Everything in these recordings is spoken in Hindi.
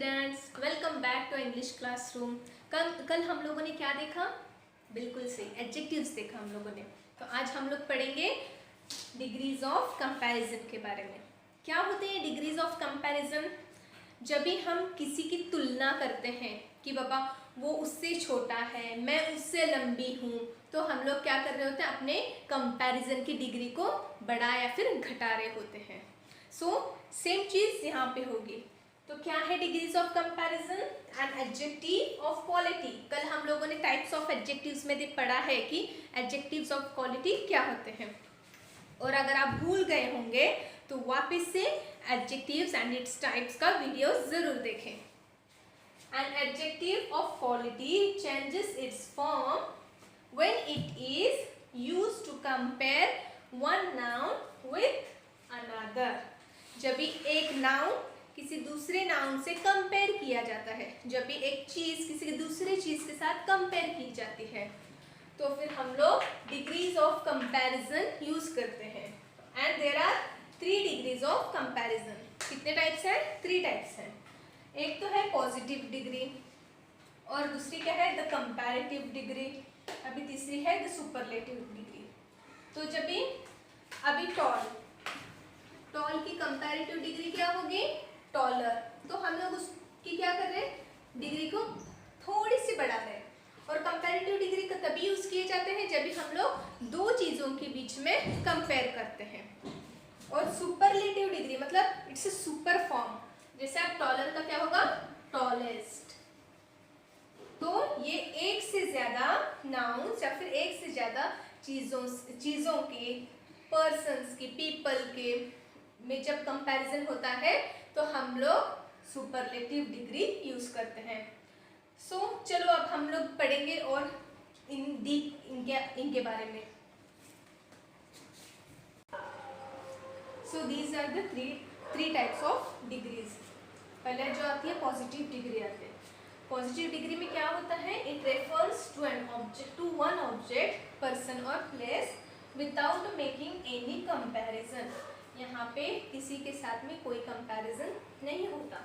Students, welcome back to English classroom. कल हम लोगों ने क्या देखा? बिल्कुल सही, एडजेक्टिव्स देखा हम लोगों ने। तो आज हम लोग पढ़ेंगे डिग्रीज ऑफ कंपैरिजन के बारे में। क्या होते हैं डिग्रीज ऑफ कंपैरिजन? जब भी हम किसी की तुलना करते हैं कि बाबा वो उससे छोटा है, मैं उससे लंबी हूँ, तो हम लोग क्या कर रहे होते हैं? अपने कंपैरिजन की डिग्री को बढ़ा या फिर घटा रहे होते हैं। सो सेम चीज यहाँ पे होगी। तो क्या है degrees of comparison? N adjective of quality. कल हम लोगों ने टाइप्स ऑफ एडजेक्टिव्स में पढ़ा है कि एडजेक्टिव्स ऑफ क्वालिटी क्या होते हैं, और अगर आप भूल गए होंगे तो वापस से एडजेक्टिव्स एंड इट्स टाइप्स का वीडियो जरूर देखें। An adjective of quality changes its form when it is used to compare one noun with another. जब भी एक नाउन किसी दूसरे नाउन से कंपेयर किया जाता है, जब भी एक चीज किसी दूसरे चीज के साथ कंपेयर की जाती है, तो फिर हम लोग डिग्रीज ऑफ कंपैरिजन यूज करते हैं। And there are 3 degrees of comparison. कितने टाइप्स हैं? 3 टाइप्स हैं। एक तो है पॉजिटिव डिग्री, और दूसरी क्या है? The comparative degree. अभी तीसरी है द सुपरलेटिव डिग्री। तो जब भी अभी टॉल की कंपैरेटिव डिग्री क्या होगी? टॉलर। तो हम लोग उसकी क्या कर रहे हैं? डिग्री को थोड़ी सी बढ़ा रहे हैं। और कंपैरेटिव डिग्री का तभी यूज किए जाते हैं जब भी हम लोग दो चीजों के बीच में कंपेयर करते हैं। और सुपरलेटिव डिग्री मतलब इट्स अ सुपर फॉर्म। जैसे आप टॉलर का क्या होगा? टॉलेस्ट। तो ये एक से ज्यादा नाउन्स या फिर एक से ज्यादा चीजों के, पर्सन्स की, पीपल के में जब कंपैरिजन होता है तो हम लोग सुपरलेटिव डिग्री यूज करते हैं। सो चलो अब हम लोग पढ़ेंगे और इनके बारे में। So these are the three types of degrees. पहले जो आती है पॉजिटिव डिग्री आती है। पॉजिटिव डिग्री में क्या होता है? It refers to an object, to one object, person और place without making any comparison. यहाँ पे किसी के साथ में कोई कंपैरिजन नहीं होता।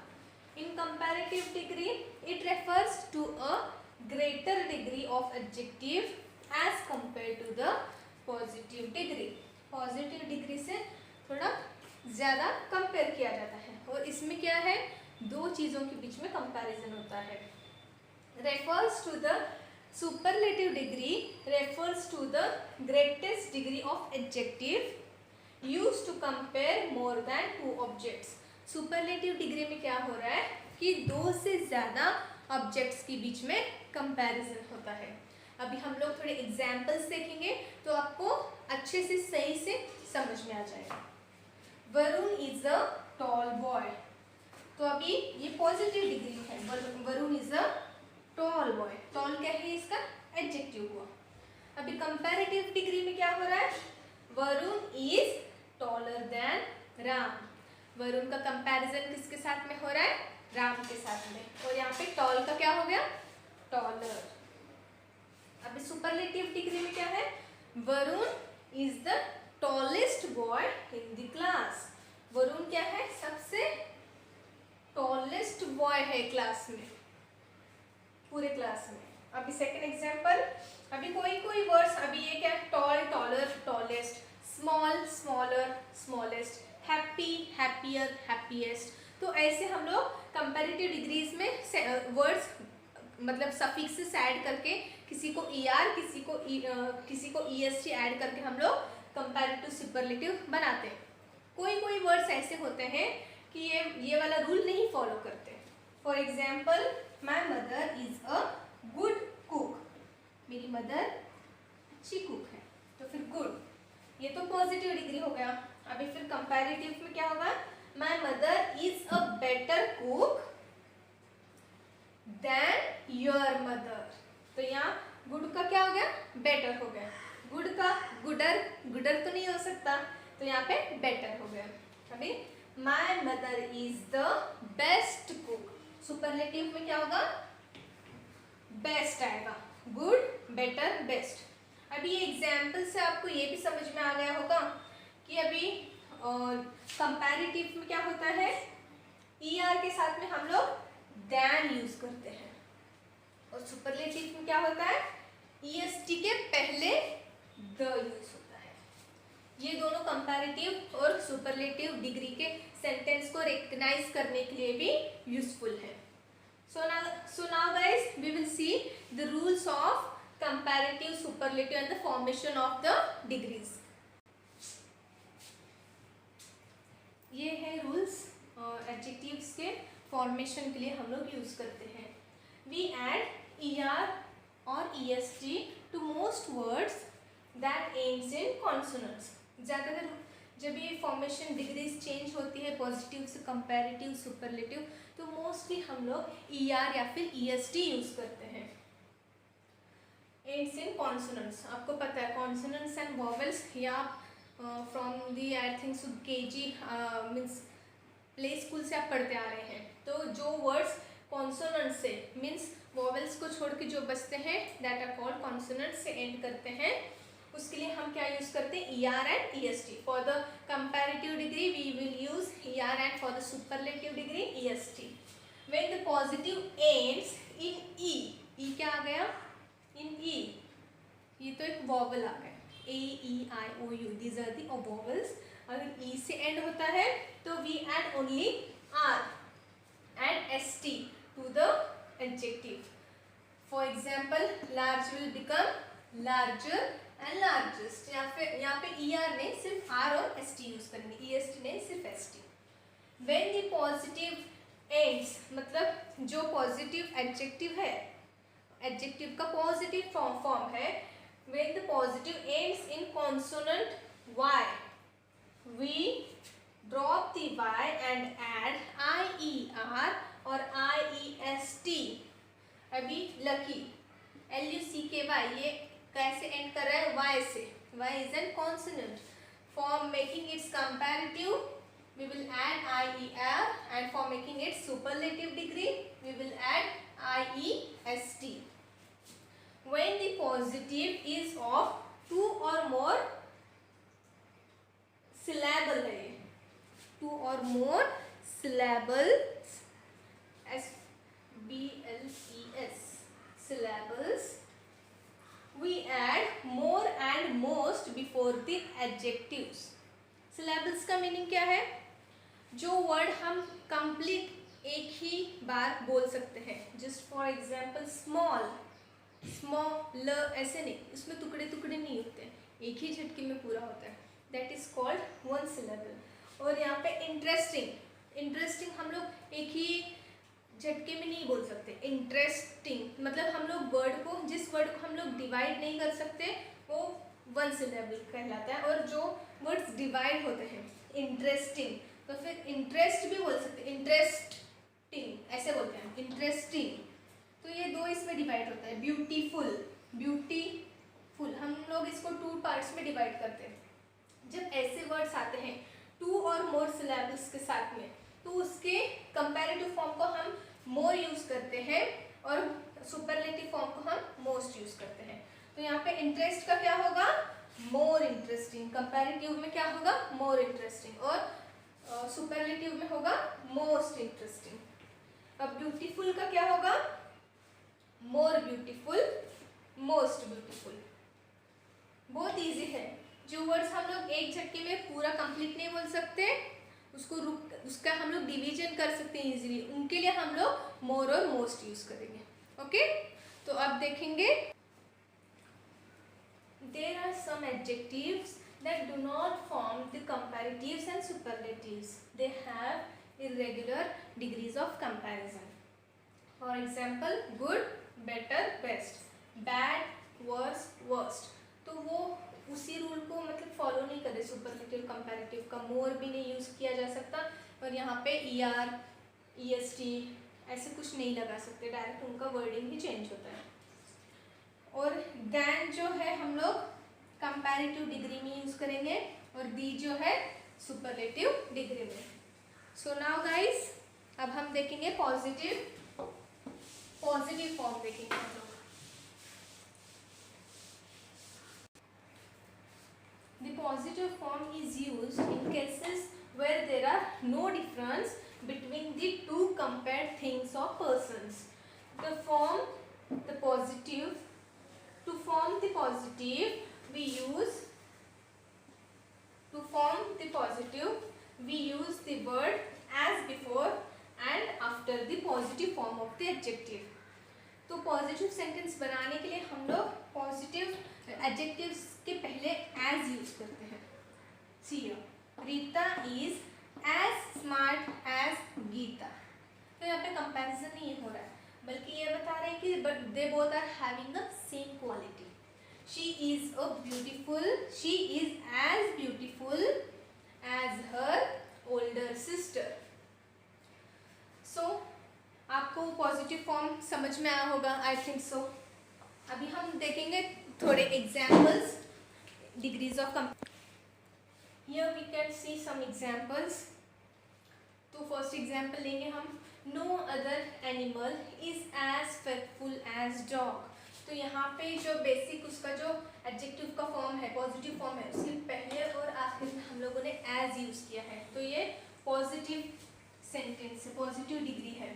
In comparative degree it refers to a greater degree of adjective as compare to the positive degree. Positive degree से थोड़ा ज्यादा कंपेयर किया जाता है, और इसमें क्या है? दो चीजों के बीच में कंपैरिजन होता है। Refers to the superlative degree refers to the greatest degree of adjective used to compare more than 2 objects। Superlative degree में क्या हो रहा है कि दो से ज्यादा ऑब्जेक्ट्स के बीच में कंपैरिजन होता है। अभी हम लोग थोड़े एग्जाम्पल्स देखेंगे तो आपको अच्छे से सही से समझ में आ जाएगा। Varun is a tall boy. तो अभी ये पॉजिटिव डिग्री है। Varun is a tall boy. Tall क्या है? इसका एडजेक्टिव हुआ। अभी कंपैरेटिव डिग्री में क्या हो रहा है? Varun is taller then Ram. Varun का कंपैरिजन किसके साथ में हो रहा है? राम के साथ में। और यहाँ पे टॉल का क्या हो गया? टॉलर। अभी सुपरलेटिव डिग्री में क्या है? Varun is the tallest boy in the class. Varun क्या है? सबसे टॉलेस्ट बॉय है क्लास में, पूरे क्लास में। अभी सेकंड एग्जांपल, अभी कोई वर्ड्स, अभी ये क्या है? Tall, taller, tallest, small, smaller, smallest, happy, happier, happiest. तो ऐसे हम लोग कंपैरेटिव डिग्रीज में वर्ड्स मतलब सफिक्सेस ऐड करके, किसी को ER, किसी को EST ऐड करके हम लोग कंपैरेटिव सुपरलेटिव बनाते हैं। कोई वर्ड्स ऐसे होते हैं कि ये वाला रूल नहीं फॉलो करते। For example, my mother is a good cook. मेरी मदर अच्छी कुक है, तो फिर गुड, ये तो पॉजिटिव डिग्री हो गया। अभी फिर कंपैरेटिव में क्या होगा? My mother is a better cook than your mother. तो यहाँ गुड का क्या हो गया? बेटर हो गया। गुड का गुडर तो नहीं हो सकता, तो यहाँ पे बेटर हो गया। अभी my mother is the best cook. Superlative में क्या होगा? बेस्ट आएगा। Good, better, best. अभी ये एग्जाम्पल से आपको ये भी समझ में आ गया होगा कि अभी कंपैरेटिव में क्या होता है? ER के साथ में हम लोग सुपरलेटिव में क्या होता है, EST के पहले द यूज होता है। ये दोनों कंपैरेटिव और सुपरलेटिव डिग्री के सेंटेंस को रिकग्नाइज करने के लिए भी यूजफुल है। So now guys we will see the rules of comparative, superlative and the formation of the degrees. ये है रूल्स एडजेक्टिव्स के फॉर्मेशन के लिए हम लोग यूज करते हैं। We add ER or EST to most words that ends in consonants. ज़्यादातर जब ये फॉर्मेशन डिग्रीज चेंज होती है पॉजिटिव से कंपैरेटिव सुपरलेटिव, तो मोस्टली हम लोग ER या फिर EST यूज करते हैं। एंड्स इन कॉन्सोनेंट्स, आपको पता है कॉन्सोनेंट्स एंड वॉवेल्स, या from the I think so KG means play school से आप पढ़ते आ रहे हैं। तो जो वर्ड्स कॉन्सोनेंट से मीन्स वॉवेल्स को छोड़ के जो बचते हैं दैट आर कॉल्ड कॉन्सोनेंट से एंड करते हैं, उसके लिए हम क्या यूज करते हैं, ER and EST। For the comparative degree we will use ER and for the superlative degree EST। When the positive ends in E क्या आ गया, इन E, ये तो एक वॉवल आ गया, A-E-I-O-U, these are the vowels. अगर E से एंड होता है तो we add only R and ST to the adjective. For example, large will become larger and largest। या फिर यहाँ पे ER ने सिर्फ R और ST यूज करेंगे, EST ने सिर्फ ST। When the positive ends, मतलब जो पॉजिटिव एडजेक्टिव है, एडजेक्टिव का पॉजिटिव फॉर्म है, when the positive ends in consonant Y, we drop the Y and add IER or IEST। अभी लकी LUCKY ये कैसे एंड कर रहा है, Y से, Y is an consonant। For making its comparative we will add IER and for making its superlative degree we will add IEST। When the positive is of two or more syllable है, two or more syllables, SBLES syllables, we add more and most before the adjectives। syllables का मीनिंग क्या है, जो वर्ड हम कंप्लीट एक ही बार बोल सकते हैं। Just for example small, small ऐसे नहीं, उसमें टुकड़े टुकड़े नहीं होते, एक ही झटके में पूरा होता है, that is called one syllable. और यहाँ पे इंटरेस्टिंग, इंटरेस्टिंग हम लोग एक ही झटके में नहीं बोल सकते। इंटरेस्टिंग मतलब हम लोग वर्ड को, जिस वर्ड को हम लोग डिवाइड नहीं कर सकते वो वन सिलेबल कहलाता है। और जो वर्ड्स डिवाइड होते हैं, इंटरेस्टिंग, तो फिर इंटरेस्ट भी बोल सकते हैं, इंटरेस्टिंग ऐसे बोलते हैं, इंटरेस्टिंग। तो ये दो इसमें डिवाइड होता है। ब्यूटीफुल, ब्यूटीफुल हम लोग इसको टू पार्ट्स में डिवाइड करते हैं। जब ऐसे वर्ड्स आते हैं टू और मोर सिलेबल्स के साथ में, तो उसके कंपैरेटिव फॉर्म को हम मोर यूज करते हैं और सुपरलेटिव फॉर्म को हम मोस्ट यूज करते हैं। तो यहाँ पे इंटरेस्ट का क्या होगा, मोर इंटरेस्टिंग, कंपैरेटिव में क्या होगा, मोर इंटरेस्टिंग, और सुपरलेटिव में होगा मोस्ट इंटरेस्टिंग। अब ब्यूटीफुल का क्या होगा, मोर ब्यूटीफुल, मोस्ट ब्यूटीफुल। बहुत इजी है। जो वर्ड्स हम लोग एक झटके में पूरा कंप्लीट नहीं बोल सकते, उसका हम लोग डिवीजन कर सकते हैं इजीली, उनके लिए हम लोग मोर और मोस्ट यूज करेंगे। ओके, तो अब देखेंगे there are some adjectives that do not form the comparatives and superlatives. They have irregular degrees of comparison. For example, good, better, best, bad, worst, worst. तो वो उसी रूल को मतलब फॉलो नहीं करे। सुपरलेटिव कंपैरेटिव का मोर भी नहीं यूज किया जा सकता, और यहाँ पे ER EST ऐसे कुछ नहीं लगा सकते, डायरेक्ट उनका वर्डिंग ही चेंज होता है। और देन जो है हम लोग कंपैरेटिव डिग्री में यूज करेंगे, और दी जो है सुपरलेटिव डिग्री में। सो नाउ गाइस, अब हम देखेंगे पॉजिटिव फॉर्म देखेंगे हम लोग। The positive form is used in cases where there are no difference between the two compared things or persons. The form the positive, to form the positive we use the word as before and after the positive form of the adjective. तो पॉजिटिव सेंटेंस बनाने के लिए हम लोग पॉजिटिव एडजेक्टिव्स के पहले एज यूज करते हैं. See Rita is as smart as Gita. तो यहाँ पे कंपैरिजन नहीं हो रहा है, बल्कि ये बता रहे हैं कि but they both are having the same quality. She is as beautiful as her older sister. So आपको पॉजिटिव फॉर्म समझ में आया होगा, आई थिंक सो. अभी हम देखेंगे थोड़े examples degrees of here we can see some examples. तो फर्स्ट एग्जाम्पल लेंगे हम. No other animal is as faithful as dog. तो यहाँ पे जो बेसिक उसका जो एडजेक्टिव का फॉर्म है, पॉजिटिव फॉर्म है, उसके पहले और आखिर में हम लोगों ने एज यूज किया है. तो ये पॉजिटिव सेंटेंस है, पॉजिटिव डिग्री है.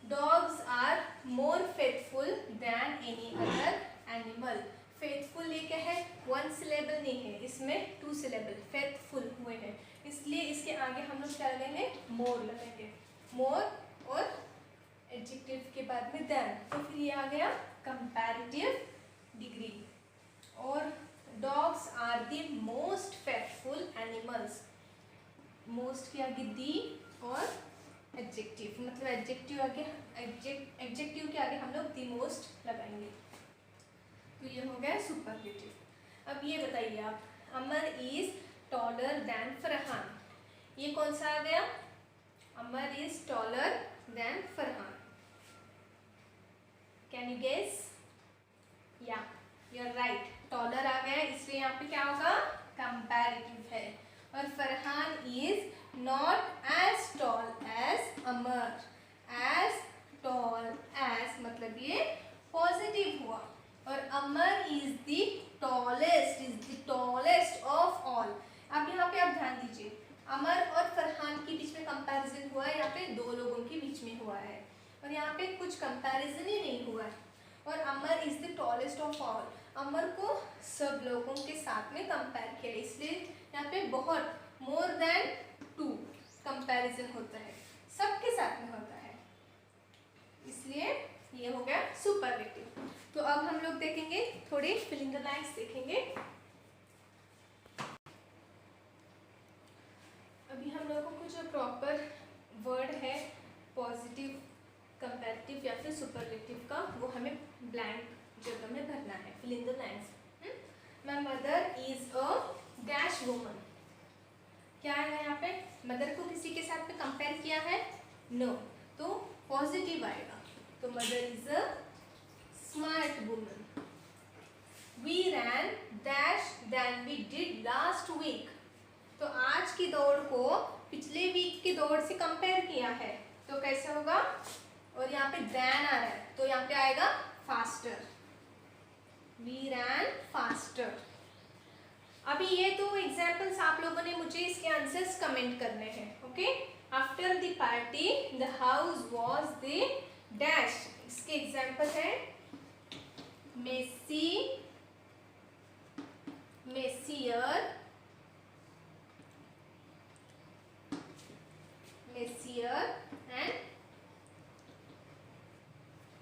Dogs are more faithful than any other animal. Faithful ये क्या है? वन सिलेबल नहीं है, इसमें टू सिलेबल faithful हुए हैं, इसलिए इसके आगे हम लोग क्या लगाएंगे? more लगाएंगे. more और एडजेक्टिव के बाद में than, तो फिर ये आ गया comparative degree. और dogs are the most faithful animals. most के आगे the और एडजेक्टिव, मतलब एडजेक्टिव के आगे हम लोग द मोस्ट लगाएंगे. तो ये हो गया सुपरलेटिव. अब ये बताइए आप, Amar is taller than Farhan. ये कौन सा आ गया? Amar is taller than Farhan. Can you guess? या यू आर राइट, टॉलर आ गया, इसलिए यहाँ पे क्या होगा? कंपैरेटिव है. और Farhan is not as tall as Amar. as tall as मतलब ये पॉजिटिव हुआ. और अमर is the tallest of all. अब यहाँ पे आप ध्यान दीजिए, अमर और फरहान के बीच में कंपैरिजन हुआ है, यहाँ पे दो लोगों के बीच में हुआ है, और यहाँ पे कुछ कंपैरिजन ही नहीं हुआ है. और Amar is the tallest of all, Amar को सब लोगों के साथ में कंपेयर किया, इसलिए यहाँ पे बहुत मोर देन टू कंपैरिजन होता है, सबके साथ में होता है, इसलिए ये हो गया सुपरलेटिव. तो अब हम लोग देखेंगे थोड़े फिल इन द ब्लैंक्स देखेंगे. अभी हम लोगों को जो प्रॉपर वर्ड है पॉजिटिव, कंपैरेटिव या फिर सुपरलेटिव का, वो हमें ब्लैंक जगह में भरना है, fill in the blanks. My mother is a dash woman. क्या है यहाँ पे? मदर को किसी के साथ में कंपेयर किया है? नो. तो पॉजिटिव आएगा. तो mother is a smart woman. We ran dash than we did last week. तो आज की दौड़ को पिछले वीक की दौड़ से कंपेयर किया है, तो कैसे होगा? और यहाँ पे देन आ रहा है, तो यहाँ पे आएगा फास्टर. We ran faster. अभी ये तो एग्जाम्पल्स आप लोगों ने मुझे इसके आंसर्स कमेंट करने हैं. Okay. After the party the house was the dash. इसके एग्जाम्पल है messy, messier, messier and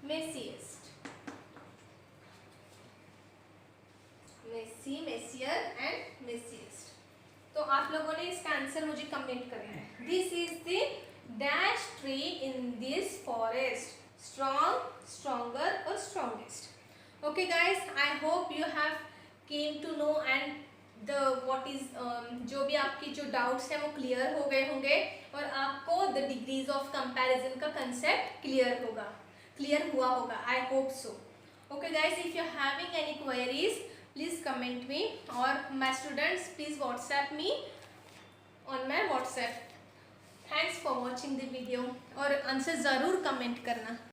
messiest. Messy, messier and messiest. तो आप लोगों ने इसका आंसर मुझे कमेंट करना है. This is the dash tree in this forest. Strong, stronger और strongest. Okay guys, I hope you have came to know and the what is, जो भी आपकी जो डाउट्स हैं वो क्लियर हो गए होंगे, और आपको द डिग्रीज ऑफ कंपैरिजन का कंसेप्ट क्लियर हुआ होगा. I hope so. Okay guys, if you are having any queries please comment me, or my students please WhatsApp me on my WhatsApp. Thanks for watching the video, और आंसर ज़रूर कमेंट करना.